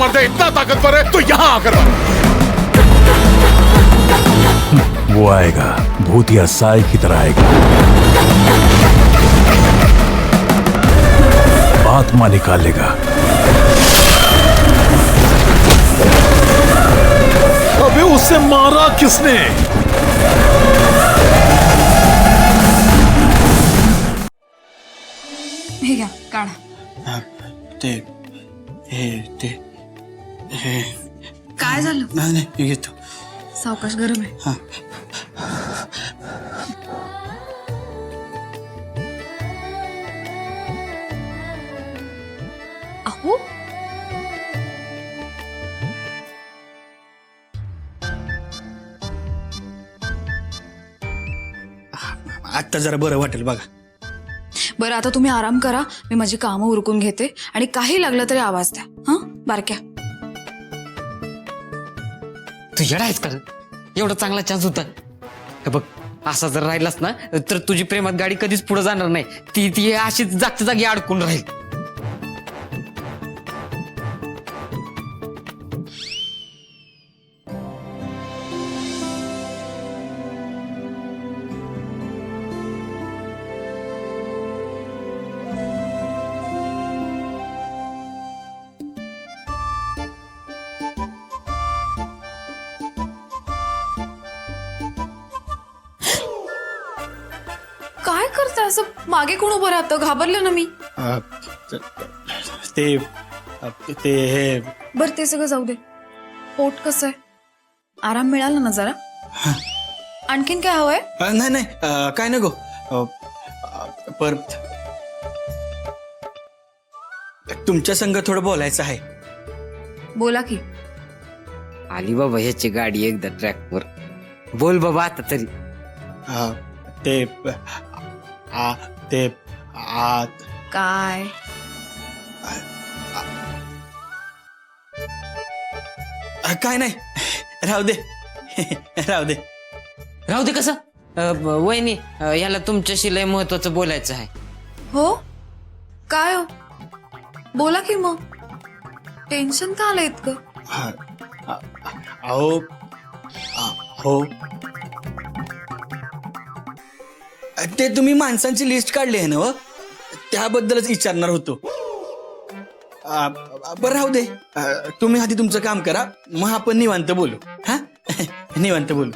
मर्द इतना ताकतवर है तो यहाँ आकर वो आएगा, भूतिया साय की तरह आएगा, आत्मा निकालेगा। अबे उसे मारा किसने? हे घ्या काढा. ते काय झालं? नाही येतो. सावकाश गरम आहे. अहो आता जरा बरं वाटेल बघा. बरं आता तुम्ही आराम करा, मी माझी कामं उरकून घेते आणि काही लागलं तरी आवाज द्या. हा बारक्या. तू येडा आहेस का? एवढा चांगला चान्स होता. हे बघ असा जर राहिलास ना तर तुझी प्रेमात गाडी कधीच पुढे जाणार नाही. ती अशीच जागच्या जागी अडकून राहील. काय करताय असं? मागे कोण उभं राहतं? घाबरलं ना मी. ते ते हे बरं ते सगळं जाऊ दे. पोट कसं आहे? आराम मिळाला ना जरा? आणखीन काय हवंय? नाही नाही काय नको. पर तुमच्या संग थोडं बोलायचं आहे. बोला की. आली बाबा ह्याची गाडी एकदा ट्रॅकवर. बोल बाबा आता तरी. ते ते काय? काय नाही राहू दे. राहू दे. राहू दे कसं? वहिनी याला तुमच्याशी लय महत्वाचं बोलायचं आहे. हो काय हो? बोला की मग. टेन्शन का आलं इतकं? अहो हो ते तुम्ही माणसांची लिस्ट काढली आहे ना व, त्याबद्दलच विचारणार होतो. बरं राहू दे. तुम्ही आधी तुमचं काम करा, मग आपण निवांत बोलू. हा निवांत बोलू.